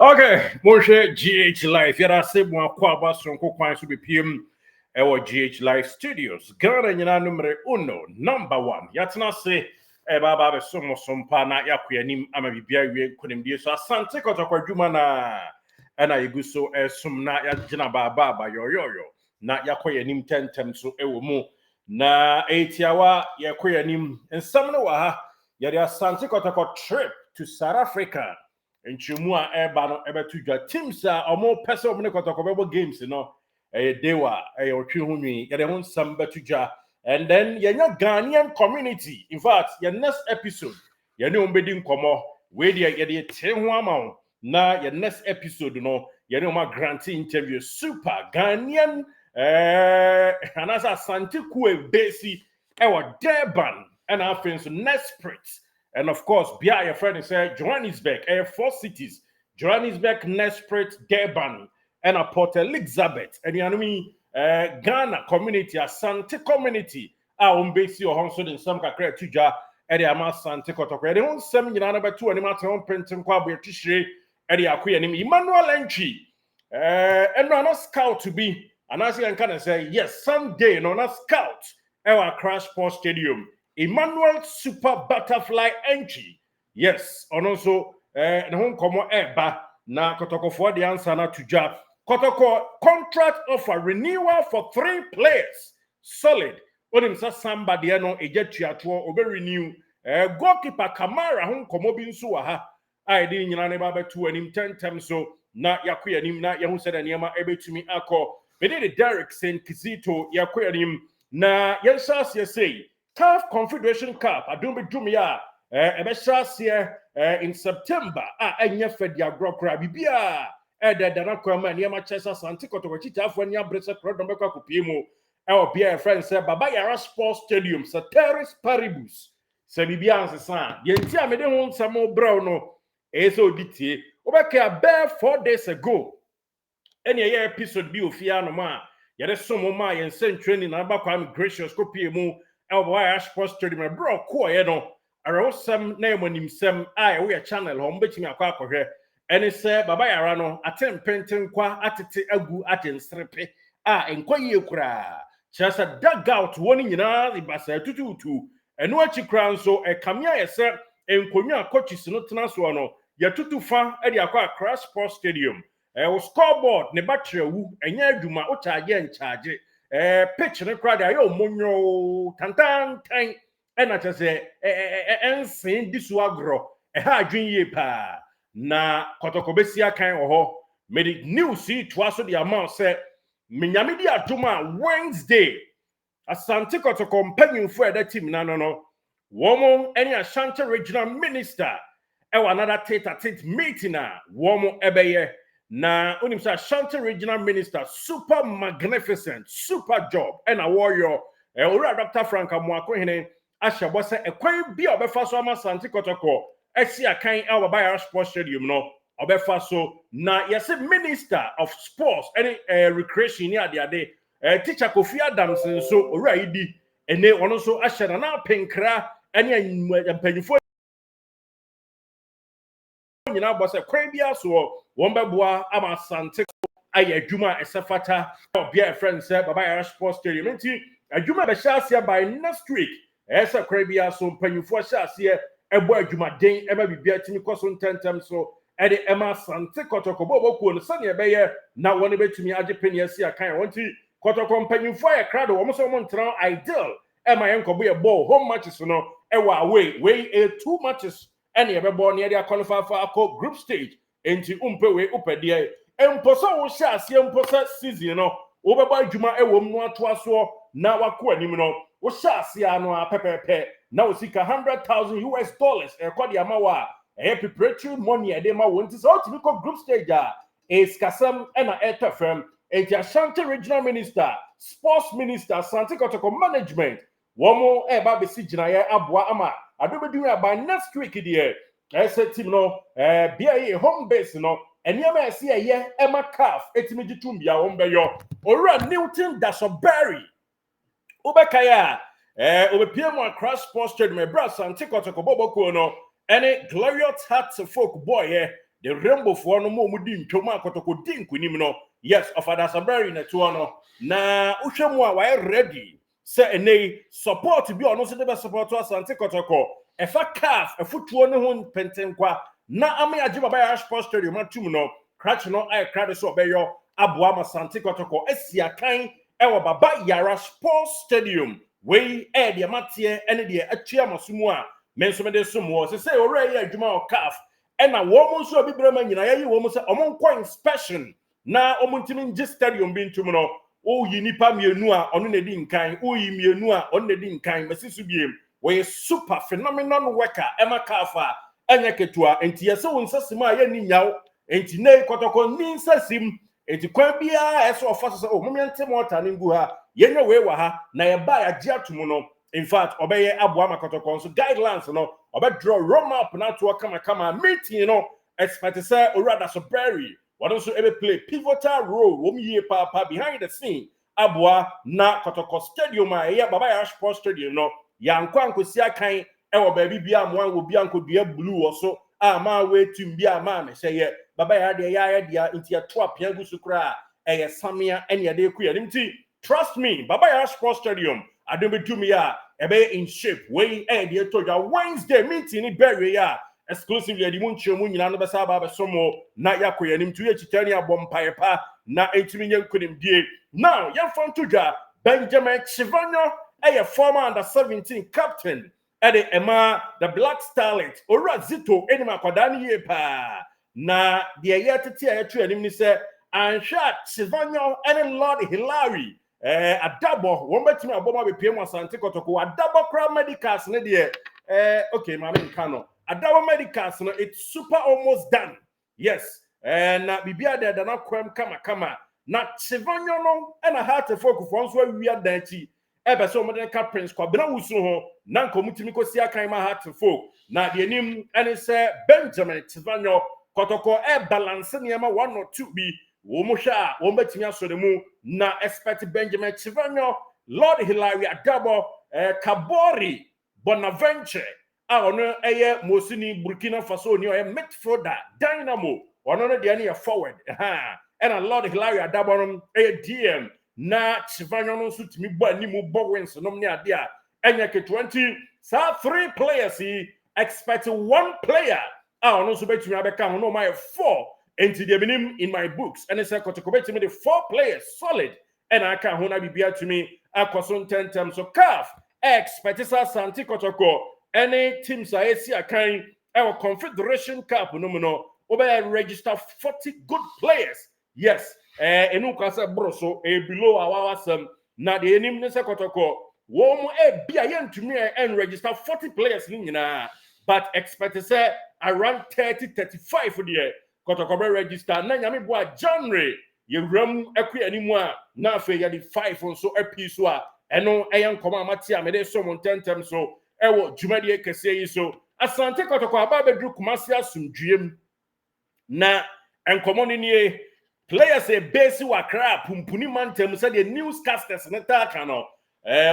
Okay, Moshe GH Life. Yada se mo kwaba sonko kwan so be PM ewo GH Life Studios. Ghana nyina numero 1, number 1. Yatena se baba be somo sompa na yakwa anim ama bibia wie konimdie so asante kotokwa dwuma na yegu so esum na yagina baba yoyoyo na yakwa anim tentem so ewo mu na etiawa yakwa anim ensam no wa ha yade asante kotokwa trip to South Africa. Nchimu a eba no ebetu dwa teams a omo pese omo ne kotokobebo games no dewa otwe ho nwi yede ho nsam betu dwa and then yenya Ghanaian community. In fact your next episode ye ne ombedi nkomo we de yede te ho ama na your next episode no ye ne oma grant interview super Ghanaian anasa santiku besi ewo Durban and afin so next sprint. And of course, Bia, your friend said Johannesburg, 4 cities, Johannesburg, Nesprit, Durban, and a Port Elizabeth, and you know Ghana community, Asante community, Umbesi or Honson in some Kakre Tuja, Eddie Amasante Kotoko, they won't send me number 2 and Maton Printing Quabu Tishe, Eddie Aqui and Emmanuel Entry, and not scout to be, and as you can say, yes, someday, no, not scout, our Crash Sports Stadium. Emmanuel Super Butterfly Entry. Yes, and also the home komo eba na Kotoko for the answer na tuja. Kotoko contract offer renewal for 3 players. Solid. Onim sa somebody no ejetuato obe renew. Goalkeeper Kamara home komo bi nso wa ha. Ai di nyina ne ba betu anim 10 times so na yakoya nim na yehu se da niema ebetumi akọ. Be dey Derek Saint Kizito yakoya nim na yensa say CAF Confederation Cup, Adumbi Jumia, Ebeshasia in September, Enya Fedia Grokra, Bibia, Eda Danakwama, Niama Chesa, Santico to Chita, when ya Bressa Prodomeka Kupimo, our dear friend said, Baba Yara Sports Stadium, Sateris Paribus, Sabibian San, Yentia Medon Samo Browno, Eso Diti, Obaka bare 4 days ago. Any episode be Fiano Ma, Yadesomo Ma, and send training, Abaka gracious Copiemo. Elbow Sports Stadium, bro, coy, no. I wrote some name when him some we a channel home, bet me a quack here. And it said, Baba Arano, attend painting qua atiti agu atin strepe, and qua you cra. Just a dugout warning in all the bassa 222. And what you crown so a camia, sir, and Konya coaches not transwano, ya tutu fan at the aqua crash sports stadium. Was scoreboard, ne battery, and ya do my ocha again charge it. Pitch and crowd, yo, monyo, tantan, tank, and I just say, ensign this wagro, a hard dream ye pa. Na Kotokobesia kind of ho, made it new see twice the amount said, Minyamidia Tuma Wednesday. Asante Kotoko companion for that team, no. Woman, any Ashanti regional minister, another tate meeting, woman, ebeye. Na unimsa Ashanti regional minister super magnificent super job and a warrior ora Dr. Frank Amwako hene asha bo se ekwan bi obefa so ama Asante Kotoko esi akan our Bayara Sports Stadium no obefa so na yes minister of sports any recreation ni ade teacher Kofi Adams so ora idi ene ono so asha na penkra ene empanyifo nyina bo se kwan bia so wombeboa ama Asante aye adwuma esafata obia friend say Baba Yara Sports Stadium nti adwuma be hyasia by next week esa kwan bia so mpanyifo hyasia ebo adwuma den ema bibia timi koso ntentem so e de ema Asante Kotoko bobokuo no sane ebeye na woni betumi agepeni asia kan wonti Kotoko mpanyifo aye krado wo so mo ntran ideal ema yenkobo ye ball home matches no ewa away 2 matches and you ever near their qualify for a group stage into umpewe upedie emposa wo sha se emposa season no wo beba adwuma ewom no ato aso na wako anim no wo sha se ano a pepepe na wo sika $100,000 e kwade amawa e preparatory money e de ma wo nti so to be group stage is kasam na etafem enti Ashanti regional minister sports minister Asante Kotoko management womo e ba besi ginaye aboa ama adobedu by next week there ese team no bia home base no eniema ese ye ema calf etimi gitumbia wombeyo ora Newton Dasoberry obekaya obepiem across Sports Stadium bra Asante Kotoko boboko no any glorious hearts folk boy the rainbow for no more mudin toma Kotoko dink no yes of Adasabari na tuano na ushemwa wa ready say ene support bi ono se de support Asante Kotoko efa calf efutuo ne ho pentenkwa na ame agye baba ya sports stadium atum no crash no I crowd so obeyo aboa ma Asante Kotoko esia kan ewo baba yara sports stadium we de amatie ene de atua masumu a menso me de sumo se say ore ya adwuma o calf ena wo mo nso obibrema nyina yayi wo mo se omo nkwa inspection na omo ntimi ngi stadium bi ntum no o yi nipa mienu a ono na di nkan o yi mienu a ono na di nkan masisu biem we super phenomenal worker ema kafa enya ketua enti yese wo nsasem a ye ni nyaw enti nei Kotoko ni nsasim enti kwan bia eso ofa so o momente mota ne ngu ha yenye we wa ha na ye ba ya gia tumu no in fact obeye aboa ma Kotoko so guidelines no obe draw roadmap na to kama meeting no expect say orada so berry what also ever play pivotal role wo ye papa behind the scene aboa na Kotoko stadium a ye baba ya sports stadium no ya nkwa nkosi akan ewo baabi bia mo an obi ankodua blue wo so ama wetum bia ma me sey baba ya de ya dia nti ya to apia gusu kra eye samia ene de ku ya nimti trust me baba ya sports stadium adobetumi ya ebe in shape we de toja Wednesday meeting ni berry ya exclusively edi munchemu nyina no besa ba besomo na yakoya nimtu ye chitani abompaepa na entimi nyankunim die now yamfon toja Benjamin Chivanyo a former under 17 captain at the Emma the Black Starlet or Zito enima kwadani ye pa na the yetati ayatu anim ni se ansha Chivanyo and Lord Hilary adabo won betimi aboma be piem Asante Kotoko adabo kra medicals ne de okay mama nkano adabo medicals no it's super almost done yes na bibia de na kwam kama na Chivanyo no na heart folk for nso awia danti ebe so modern cap prince kwa bena wusu ho na nkomutimi kosi akan ma heart folk na de nim ene se Benjamin Chivanyo Kotoko balance niema 1 or 2 bi wo mo hwa wo betimi asore mu na expect Benjamin Chivanyo Lord Hilary Adabo Kabori Bonaventure a ono eye Mosini Burkina Faso ni o midfielder Dynamo ono no de ne forward and Lord Hilary Adabo DM na Chivanyo no so timi bo animu bo wins no ne ade a enya ke 20 sa 3 players expect 1 player ono so betimi abeka ho no my 4 enti de minim in my books and say Kotoko betimi the 4 players solid and I can ho na bibia to me akoso 10 terms so calf expect Asante Kotoko any teams I see akan our Confederation Cup no obe register 40 good players yes enu kwasa broso below our some na de enim ne se Kotoko wo mo bia yentumi and register 40 players ni nyina but expect say around 30-35 for the Kotoko be register na nyame bo a January yewram akua animu a na afa ya di 5 so api so a eno eyan koma amati a me de so montentem so ewo dwumade kese yi so Asante Kotoko aba bedru Kumasi asumdwiem na enkomo ni players base wakra pumpuni mantem say the newscasters neta kano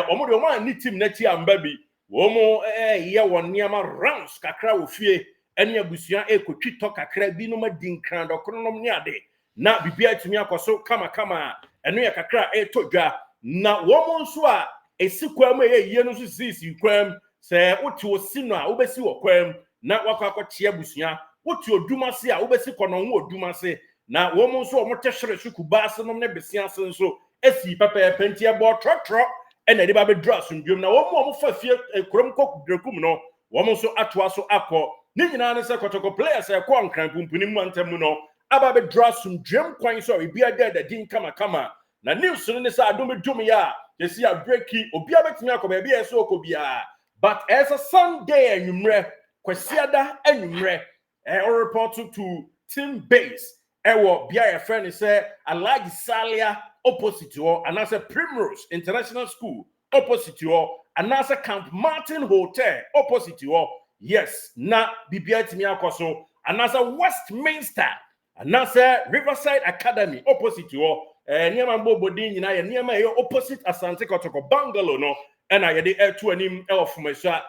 omo de omo ni team na ti amba bi omo ye won niama rounds kakra ofie ene abusua ekotwi to kakra bi no madinkran dokronom ni ade na bibia tumi akoso kama eno ye kakra etodwa na womo nso a esikwam ye no so sisi kwam se wote osino a wobesi wokwam na wakwakoche abusua wote odumase a wobesi kono wo odumase na womo nso omotehwere sukubaase no ne besiase nso esi pepe pentie bo trotro ena de ba be dra asundwom na womo fa fie krom kokudrekum no womo nso atoa so akọ ni nyina ne se Kotoko players ekọ nkran pumpuni mu antam no aba be dra asundwom kwan so ebia da din kama na news no ne se adom ya yesi a breaki obia betimi akọ ba bia so okobia but as a Sunday anwumre kwasiada anwumre report to team base ewo bia ya friend say Alhaji Salia opposite or another Primrose International School opposite or another Camp Martin Hotel opposite or yes na bibia timi akoso another Westminster another Riverside Academy opposite or niema mbobodi nyina ye niema ye opposite Asante Kotoko bungalow no ena ye de etu anim elfumesha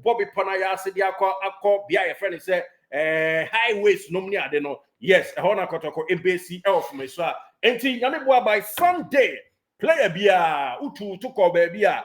Bobby Pana ya se de akọ bia ya friend say highways no mni ade no yes e ho na Kotoko ebesi elf me so a enti nyame boa by Sunday player bia utu to ko ba bia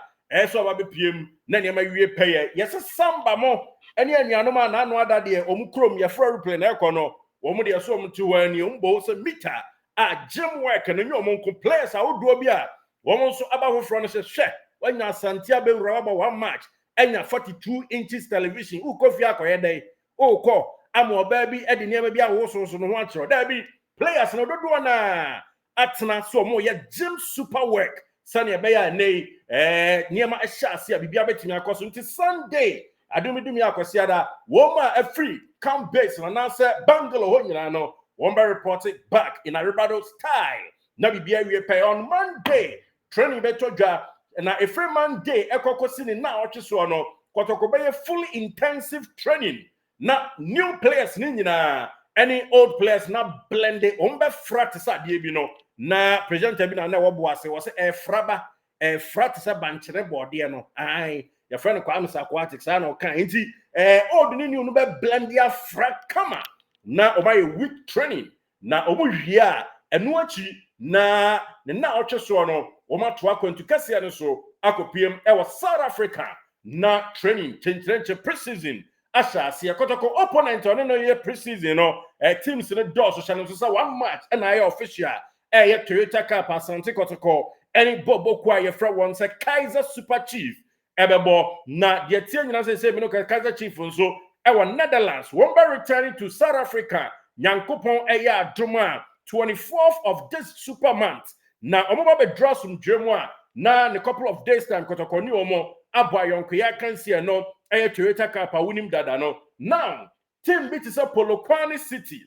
so ba bepiem na ne ma wie peye yes samba mo ene anuanom a na no ada de omukrom ye fra replay na ekọ no wo de so omtu wani ombo so meter a gym work no nyo monko players a wodo bia wo nso aba hofro no se hwe wanya Asante abewura ba one match enya 42 inches television ukofi akoye dai ukọ ama oba bi e de niam bia wo so no ho akero da bi players no dodo na atena so mo ye gym super work sane be ya nei niam a hya ase a bibia betimi akoso nti Sunday adumidumi akosia da wo ma a free come base na say bungalow ho nyina no one by report it back in Aribado style na bibia we pay on Monday training beto dwa na a free Monday ekokosi ni na otweso no Kotoko be fully intensive training na new players ni nyina any old players na blended ombe frat sa die bi no na president bi na wo boase wo se fraba frat sa banchere bode no ai your friend Kwame Aquatics na o kan nti old ni new no be blend ya frat kama na obaye week training na obo hwia eno achi na ne na otweso no o ma to akwantu kase ne so akopiem e wo South Africa na training chenche pre-season asha se Kotoko opponent on no ye pre-season no teams no do so channel so one match and I official ye Toyota Cup Asante Kotoko any bobo kwa ye fra one say Kaiser Super Chief ebebo na ye tie nyina say me no Kaiser Chief nso e wo Netherlands won be returning to South Africa Nyankopon ya adoma 24th of this super month na omo be draw some dwemu na a couple of days time Kotoko ni omo aboyonko ya kansi no Toyota Cup winim dada no now team bit is a Polokwane City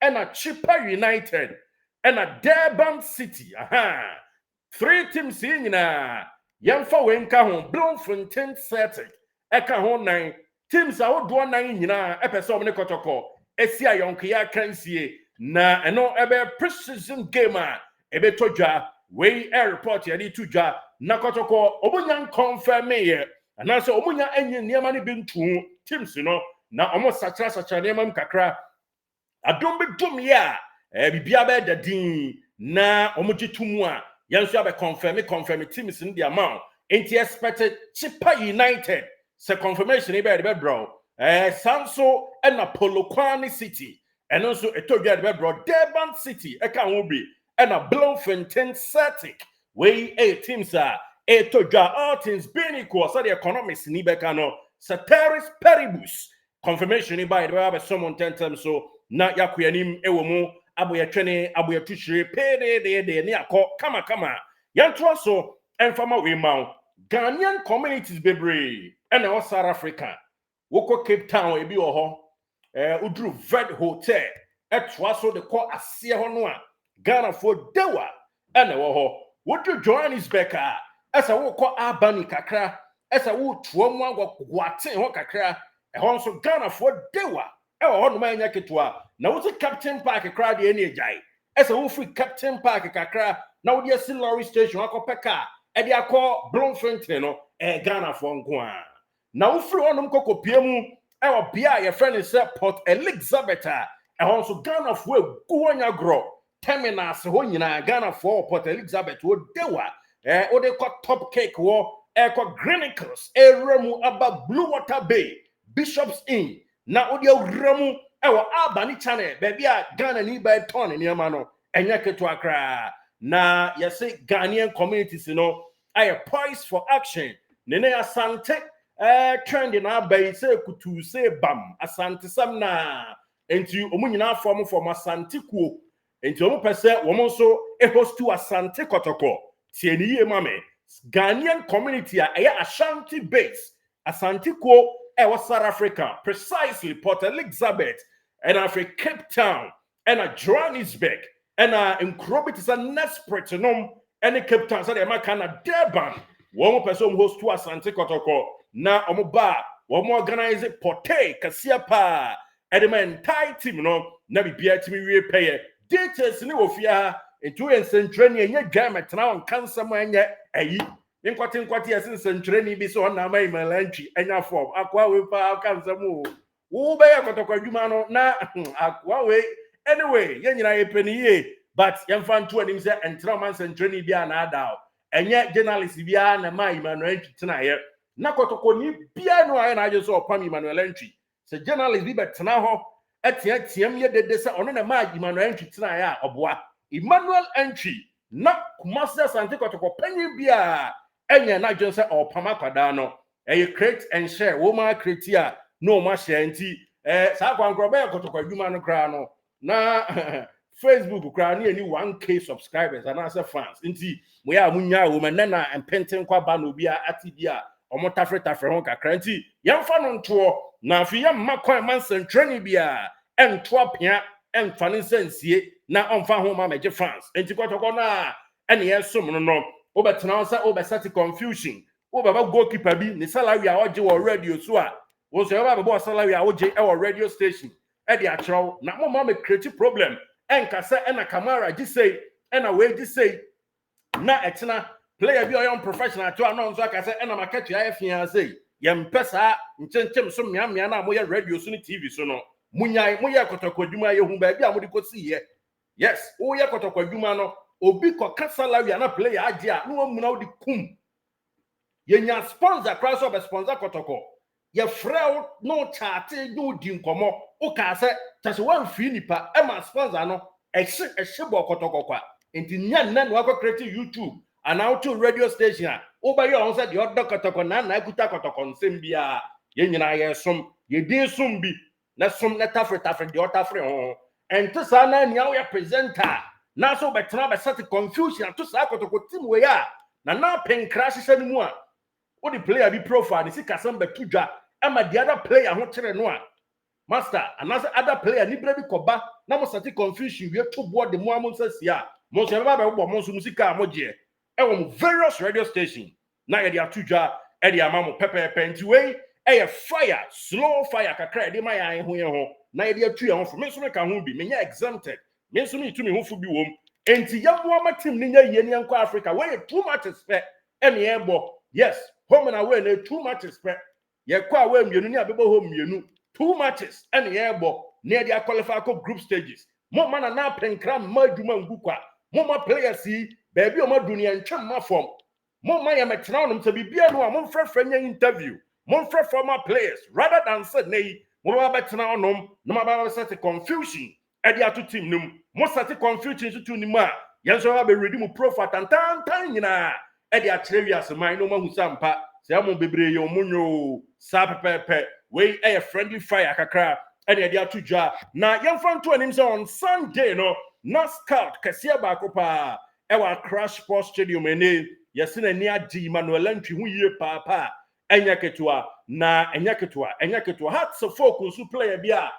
and a Chippa United and a Durban City three teams in na yamfa wenka ho Bloemfontein Celtic eka ho 9 teams a wodo 9 nyina epese omne Kotoko esi ayonko ya kansi na eno ebe precision game a ebe todwa we report ya ni tudwa na Kotoko obunyan confirm ye and so omunya enye niema ni bintu teams no na omo sachra niema mkakra adom be dum ya bibia be dadin na omo gitumu a yanso abe confirm teams in the amount enti expected Chippa United se confirmation e be bro Sanso and Polokwane City and also etodwa de be bro Durban City e kan wo bi and a Bloemfontein Celtic we teams are etodwa all things being equal so the economics ni beka no ceteris paribus confirmation by the way someone 10 times so na yakuanim ewo mu aboyetwene aboyetuhire pede de ne akọ kama yanto so enfama we ma Ghanaian communities bebre and all South Africa woko Cape Town ebi wo ho udru Vet Hotel etwa so de call asie ho no a Ghana for dewa and wo ho wodru Johannesburg esa wo ko abani kakra esa wo tuomu agwate ho kakra e ho nso Ghana for dewa e ho no manya ketua na wo se Captain Park kakra de ene ejai esa wo free Captain Park kakra na wo de si lorry station akopeka e de akọ Bloemfontein no Ghana for nko a na wo free onum kokopiemu e wo bia ye friend is Port Elizabeth e ho nso Ghana for guanya gro terminals ho nyina Ghana for Port Elizabeth wo dewa o de call top cake wo call Grannicles remu aba Blue Water Bay Bishops Inn na o de remu wo Albany Channel baby a Ghana ni by ton ni ma no enya keto akra na yese Ghanaian communities no are poised for action nene Asante trend na by say kutu say bam Asante sam na enti omunyina form Asante kuo enti omu pese wo so host to Asante Kotoko tieniye mame Ghanaian community a Ashanti base Asante ko South Africa precisely Port Elizabeth and Africa Cape Town and Johannesburg and Nkrobit is a Nesprit and Cape Town so they ma kana Durban one person host to Asante Kotoko na omoba one organize portay kasiapa and the entire team no na bibia timi we pay details ni ofia etu ensentreni enye game tena on cancer mo enye ayi nkwati yasin sentreni bi so na mai malantwi enya form akwa we pa cancer mo wo be ya Kotoko adwuma no na akwa we anyway ye nyina ye paniye but yemfa nto anim se entra man sentrani bia na ada enye journalist bia na ma Emmanuel Antwi tena ye na Kotoko ni bia no aye na aje so opam Emmanuel Antwi se journalist bi betena ho etiam ye dede se ono na ma Emmanuel Antwi tena ye oboa Emmanuel Antwi na Kumasi Asante Kotoko panyin bia enye na aje se opam akwada no eye create and share wo ma create a no ma share nti sa kwankro be Kotoko adwuma no kra no na Facebook kra na any 1k subscribers and as fans nti mo ya munya wo man na empenten kwa ba no bia ati bia omo tafre ho kakra nti yemfa no nto na afi yam makwan man sentrani bia ento apia emfa ne nsansie na omfa ho ma meje fans nti Kotoko na ene yesom no wo betena wo sa wo besati confusion wo baba goalkeeper bi ni salary a oje wo radio so a wo so baba bo salary a oje e wo radio station e di achro na mo ma me create problem enkasa ena Kamara gisei ena we gisei na etena player bi oyon professional to anọ nso akasa ena makatu afia sei yempesa nchenchem so miamia na mo ye radio so ni TV so no munyai mo ye Kotoko adwuma ye hu ba bi a mo di kosi ye yes wo ye Kotoko adwuma no obi ko salary na player age a no mu na wo di kum ye nya sponsor cross of sponsor Kotoko ye frɛ no chate no di nkomo o ka se tase wan fi nipa e ma sponsor no ehye bo Kotoko kwa enti nya nna no akọ create YouTube and out to radio station a o ba ye on se de odọ Kotoko na akuta Kotoko nsem bia ye nyina ye som ye din som bi na som na tafre de otafre ho enti sa na nia wo ye presenter na so betena be set confusion to sa Kotoko team we ya na pen crash se ni mu a o the player be profile ni sika sam betudwa ama the other player ho kire no a master another other player ni bra bi koba na mo sati confusion we to board the mo amonsasia mo so ba bo mo so musika mo je e wo various radio station na ye dia tudwa e dia ma mo pepepe nti we e fire slow fire kakra e dia ma ya ho ye ho na ye dia tu ye ho fo me so me ka ho bi me nya exempted me so me tu me ho fo bi wom enti ya mo ama team ni nya ye ni enko Africa we too much spec e me e bo yes home and away na too much spec ye kwa we mienu ni abebo home mienu 2 matches and yebo near the qualify group stages mo mana na penkra madwuma ngukwa mo ma players yi baby o maduni entwem ma form mo ma ya metena onum se bibia no a mo mfrefra nya interview mo mfrefra former players rather than say nei mo ba betena onum no ma ba set confusion e dia to team num mo set confusion to nim a yenso ba be ready mo profile tan nyina e dia trevias man no ma hu sampa se mo bebre ye omunyo sa pepepe we a friendly fire kakra and the dia tudwa na yemfa to anim say on Sunday no na scout kasia ba kopa e wa Crash Sports Stadium ene yesi na ni adi Emmanuel Antwi hu yie papa enya ketua hat so focus su player bia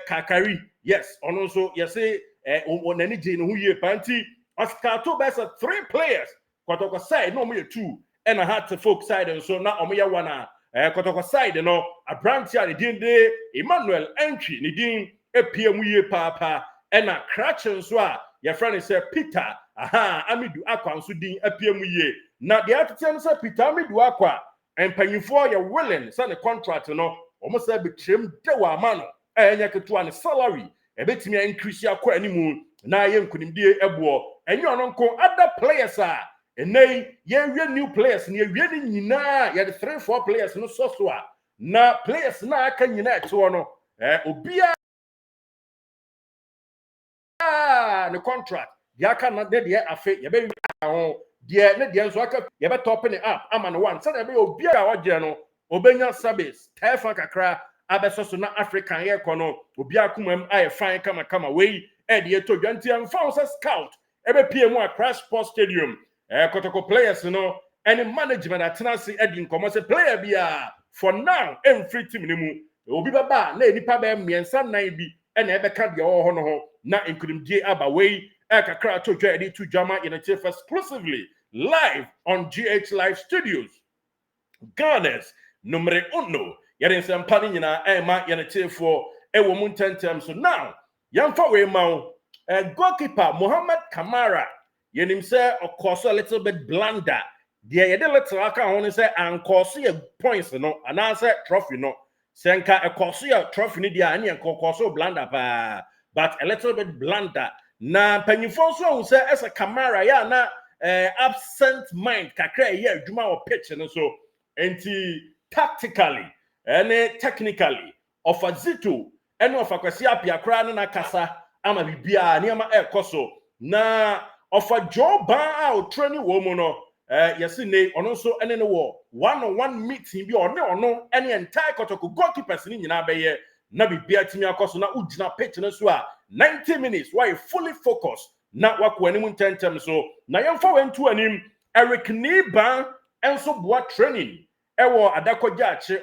kakari yes ono so yesi onani je no hu yie panti Oscar to best 3 players Kotoko side no me 2 and a hat to focus side and so na omo ya wana Kotoko side no abrantia ni din de Emmanuel Antwi ni din epiem yie papa ena Cratchen so a your friend say Peter Amidu Akwa nso din epiem yie na de atete say Peter Amidu Akwa empanyifo ya willing say the contract no omo say betrem de wa ma no enya keto an salary ebetimi increase akwa animu na ye nkunimdie ebo enye ono nko other players enei ye new players ni ye ni nyina ye the 3-4 players no so na players na aka nyina eto no obia the contract the aka na de afa ye be ho de ne de nso aka ye be top ne up ama no one say be obia a oje no obenya service tefa kakra abesoso na African ye kono obia kumam aye fine kama we e de to dwanti amfa so scout e be pie mu a Crash Sports Stadium Kotoko players no any management atenase edi nkomo say player bia for now free team ni mu obi baba na enipa ba miensa nan bi na ebeka de ho no ho na nkudimdie aba we kakra to dwa edi to drama in a chief exclusively live on GH Live Studios Ghana's numero 1 yere nsempani nyina ma yene chefo ewo mu ntentem so now yamfa we ma goalkeeper Mohamed Kamara yenim say okoso a little bit blunder there ye de little aka ho say ankoso ye points no and answer trophy no senka ekoso ya trophy ni dia ani enkokoso blanda pa but a little bit blunder na panyifo so say as a camera ya na absent mind kakra ye adwuma o pitch no so enti tactically and technically of a zito and of a kwasi apia kra na kasa ama bibia niama ekoso na of a job out training woman no yes ne ono so ene ne wo one-on-one meeting bi ono ene entire Kotoko goalkeepers ni nyina beye na bibia timi akoso na ugina pitch no so a 90 minutes why fully focused na wako anim ntentem so na yemfa wentu anim Eric Niban enso boa training ewo adakogya ache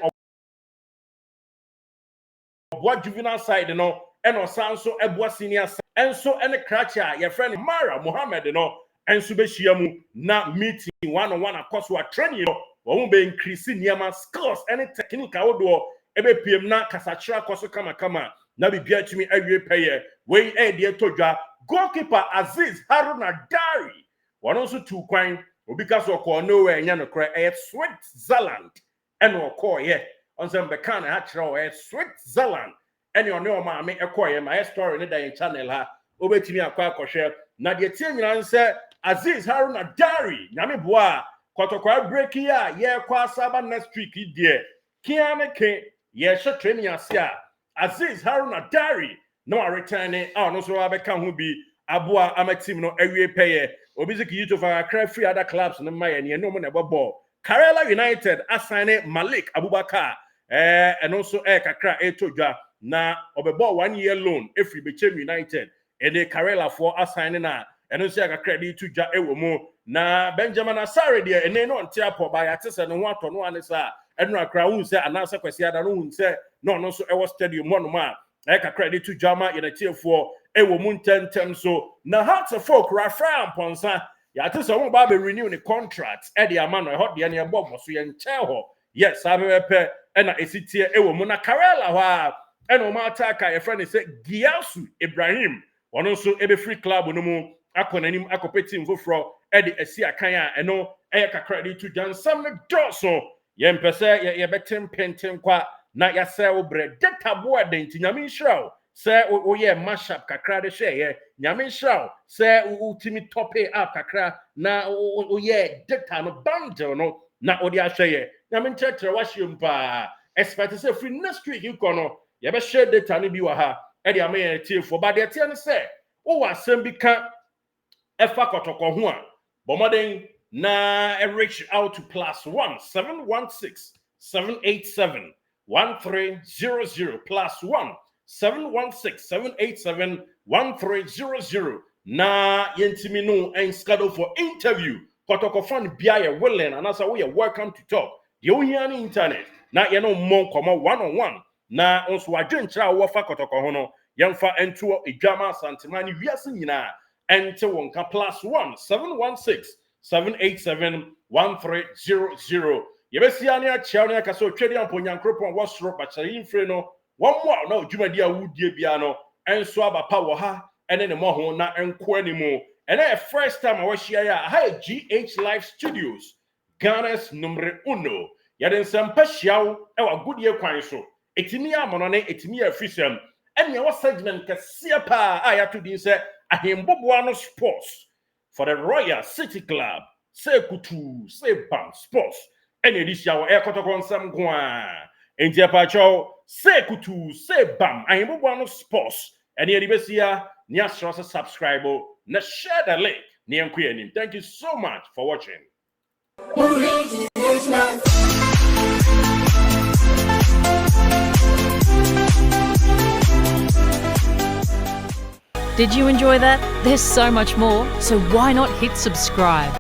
boa juvenile side no eno sanso eboa senior side enso ene kracha ye friend Mara Mohammed no enso be hyiamu na meeting one-on-one akoso a training no wo be increase niama skills any technique awodo ebe pm na kasachira akoso kama na bibia tumi awie peye we de todwa goalkeeper Aziz Haruna Dari one also two kwan obi ka so ko nowhere nya no kra Switzerland eno ko ye on some bekan ha kira Switzerland ene one o ma me ekoye my story ne dan channel ha obetimi akwa akohwe na de tie nyina nse Aziz Haruna Dari nyame boa Kotoko break ya ye kwa saba next week die kiame ke ye she training asia Aziz Haruna Dari no returning no so abeka ho bi aboa ama team no awie peye obi ziki you to for cry free other clubs no my ne no mo na ball Karela United assign Malik Abubakar and also kakra etodwa na obebo 1 year loan every Bechem United and the Karela for assigning na and also kakra di tudwa ewo mu na Benjamin Asare de ene no ntiapo ba ya tese no ho ato no anesa enu akra hu se anasa kwasi ada no hu se no so ewo stadium mo no ma kakra di tudwa ma ye na tiefo ewo mu ntentem so na Hearts of Folk Rafra Ponsa ya tese won ba be renew the contract e de ama no ho de ne ebo mo so ye nche ho yes abepe e na esitie ewo mu na Karela ho a eno ma ataka ye friend say Giasu Ibrahim wono so ebe free club no mu akonanim akopetim foforo e de asi akan a eno e kakra di tudwa nsam ne doso ye mpese ye betem pentem kwa na ya se obre data board denti nyame nhyraw se o ye mashup kakra de hwe ye nyame nhyraw se ultimate top up kakra na o ye data no bundle no na o de ahwe ye nyame nchetre wa hyempa expect say free next week you kono ye be share data no bi wa ha e de amaye tiefo ba de tie no se o wa asem bi ka efa Kotoko ho a bomoden na reach out to +1 716 787 1300 +1 716 787 1300 na yentimi no en schedule for interview Kotoko fan bia ye willing and asa we welcome to talk the only on internet na ye no mon komo one-on-one na onso adwenkyira wo fa Kotoko ho no yemfa ento edwama santemani wiase nyina ente wonka +1 716 787 1300 yebesia ne achia ne aka so twedi amponyankropon wosoro bachari infre no wonmo na odwumadi awudie bia no enso abapa wo ha ene ne mo ho na enko animu ene first time I was here at GH Live Studios Ghana's number 1 yaden sampa hyiaw e wa godie kwan so etimi amono ne etimi afisam ene wa segment kase pa ayato din se ahemboboa no sports for the Royal City Club say kutu say bam sports ene di hyiaw e Kotoko nsam go a enti apacho say kutu say bam ahemboboa no sports ene di besia ni asro subscribe na share the link ni enkuyanim. Thank you so much for watching. Did you enjoy that? There's so much more, so why not hit subscribe?